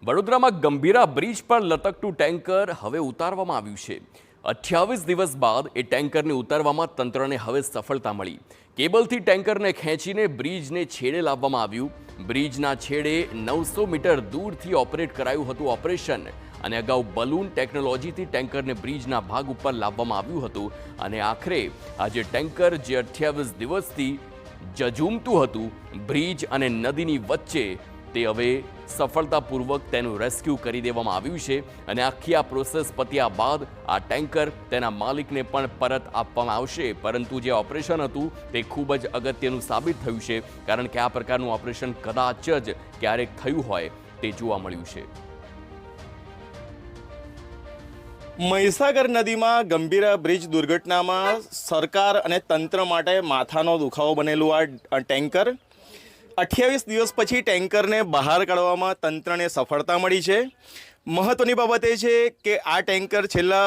વડોદરામાં ગંભીરા બ્રિજ પર લટકતું ટેન્કર હવે ઉતારવામાં આવ્યું છે। 28 દિવસ બાદ એ ટેન્કરને ઉતારવામાં તંત્રને હવે સફળતા મળી। કેબલથી ટેન્કરને ખેંચીને બ્રિજને છેડે લાવવામાં આવ્યું। બ્રિજના છેડે 900 મીટર દૂરથી ઓપરેટ કરાયું હતું ઓપરેશન અને અગાઉ બલૂન ટેકનોલોજીથી ટેન્કરને બ્રિજના ભાગ ઉપર લાવવામાં આવ્યું હતું અને આખરે આજે ટેન્કર જે 28 દિવસથી ઝઝૂમતું હતું બ્રિજ અને નદીની વચ્ચે તે હવે સફળતાપૂર્વક તેનું રેસ્ક્યુ કરી દેવામાં આવ્યું છે અને આખી આ પ્રોસેસ પત્યા બાદ આ ટેન્કર તેના માલિકને પણ પરત આપવામાં આવશે। પરંતુ જે ઓપરેશન હતું તે ખૂબ જ અગત્યનું સાબિત થયું છે કારણ કે આ પ્રકારનું ઓપરેશન કદાચ જ ક્યારેક થયું હોય તે જોવા મળ્યું છે। મહીસાગર નદીમાં ગંભીરા બ્રિજ દુર્ઘટનામાં સરકાર અને તંત્ર માટે માથાનો દુખાવો બનેલું આ ટેન્કર 28 દિવસ પછી ટેન્કરને બહાર કાઢવામાં તંત્રને સફળતા મળી છે। મહત્વની બાબત એ છે કે આ ટેન્કર છેલ્લા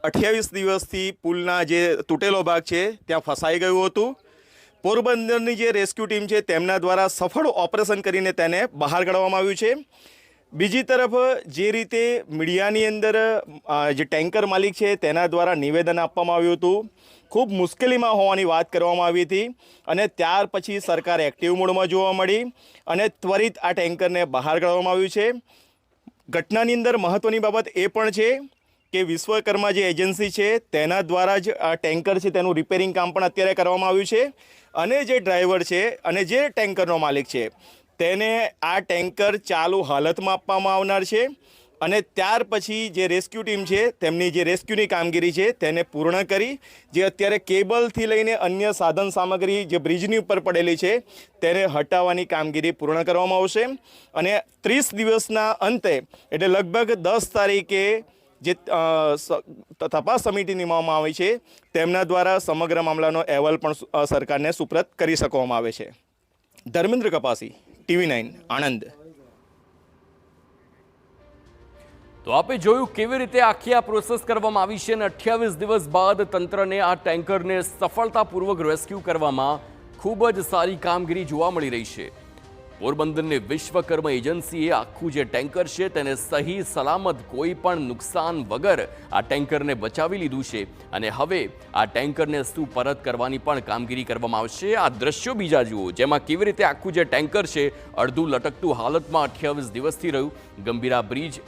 28 દિવસથી પુલના જે તૂટેલો ભાગ છે ત્યાં ફસાઈ ગયું હતું। પોરબંદરની જે રેસ્ક્યુ ટીમ છે તેમના દ્વારા સફળ ઓપરેશન કરીને તેને બહાર કાઢવામાં આવ્યું છે। બીજી તરફ જે રીતે મીડિયાની અંદર જે ટેન્કર માલિક છે તેના દ્વારા નિવેદન આપવામાં આવ્યું હતું, ખૂબ મુશ્કેલીમાં હોવાની વાત કરવામાં આવી હતી અને ત્યાર પછી સરકાર એક્ટિવ મોડમાં જોવા મળી અને ત્વરિત આ ટેન્કરને બહાર કાઢવામાં આવ્યું છે। ઘટનાની અંદર મહત્ત્વની બાબત એ પણ છે કે વિશ્વકર્મા જે એજન્સી છે તેના દ્વારા જ આ ટેન્કર છે તેનું રિપેરિંગ કામ પણ અત્યારે કરવામાં આવ્યું છે અને જે ડ્રાઈવર છે અને જે ટેન્કરનો માલિક છે તેને આ ટેન્કર ચાલુ હાલતમાં આપવામાં આવનાર છે અને ત્યાર પછી જે રેસ્ક્યુ ટીમ છે તેમની જે રેસ્ક્યુની કામગીરી છે તેને પૂર્ણ કરી જે અત્યારે કેબલથી લઈને અન્ય સાધન સામગ્રી જે બ્રિજની ઉપર પડેલી છે તેને હટાવવાની કામગીરી પૂર્ણ કરવામાં આવશે અને 30 દિવસના અંતે એટલે લગભગ 10 તારીખે જે તપાસ સમિતિ નિમવામાં આવી છે તેમના દ્વારા સમગ્ર મામલાનો અહેવાલ પણ સરકારને સુપ્રત કરી શકવામાં આવે છે। ધર્મેન્દ્ર કપાસી, TV9 આણંદ। તો આપે જોયું કેવી રીતે આખી આ પ્રોસેસ કરવામાં આવી છે અને 28 દિવસ બાદ તંત્રને આ ટેન્કરને સફળતાપૂર્વક રેસ્ક્યુ કરવામાં ખૂબ જ સારી કામગીરી જોવા મળી રહી છે। પોરબંદરની વિશ્વકર્મા એજન્સીએ આખું જે ટેન્કર છે તેને સહી સલામત કોઈ પણ નુકસાન વગર આ ટેન્કરને બચાવી લીધું છે અને હવે આ ટેન્કરને સુપરત કરવાની પણ કામગીરી કરવામાં આવશે। આ દ્રશ્યો બીજા જુઓ જેમાં કેવી રીતે આખું જે ટેન્કર છે અડધું લટકતું હાલતમાં 28 દિવસથી રહ્યું। ગંભીરા બ્રિજ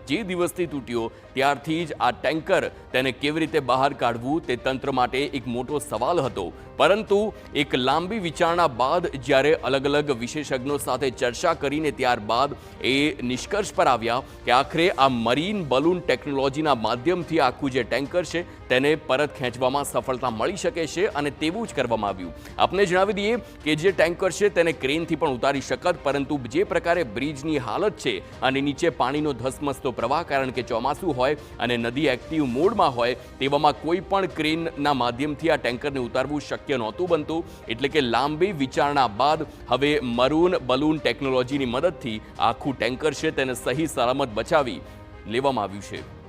જે દિવસથી તૂટ્યો ત્યારથી જ આ ટેન્કર તેને કેવી રીતે બહાર કાઢવું તે તંત્ર માટે એક મોટો સવાલ હતો, પરંતુ એક લાંબી વિચારણા બાદ જ્યારે અલગ અલગ વિશેષજ્ઞો સાથે ચર્ચા કરીને ત્યારબાદ એ નિષ્કર્ષ પર આવ્યા કે આખરે આ મરીન બલૂન ટેકનોલોજીના માધ્યમથી આખું જે ટેન્કર છે તેને પરત ખેંચવામાં સફળતા મળી શકે છે અને તેવું જ કરવામાં આવ્યું। આપને જણાવી દઈએ કે જે ટેન્કર છે તેને ક્રેનથી પણ ઉતારી શકત, પરંતુ જે પ્રકારે બ્રિજની હાલત છે અને નીચે પાણીનો ધસમસતો પ્રવાહ કારણ કે ચોમાસું હોય અને નદી એક્ટિવ મોડમાં હોય તેવામાં કોઈ પણ ક્રેનના માધ્યમથી આ ટેન્કરને ઉતારવું શક્ય નહોતું બનતું, એટલે કે લાંબી વિચારણા બાદ હવે મરૂન બલૂન ટેકનોલોજીની મદદથી આખું ટેન્કર છે તેને સહી સલામત બચાવી લેવામાં આવ્યું છે।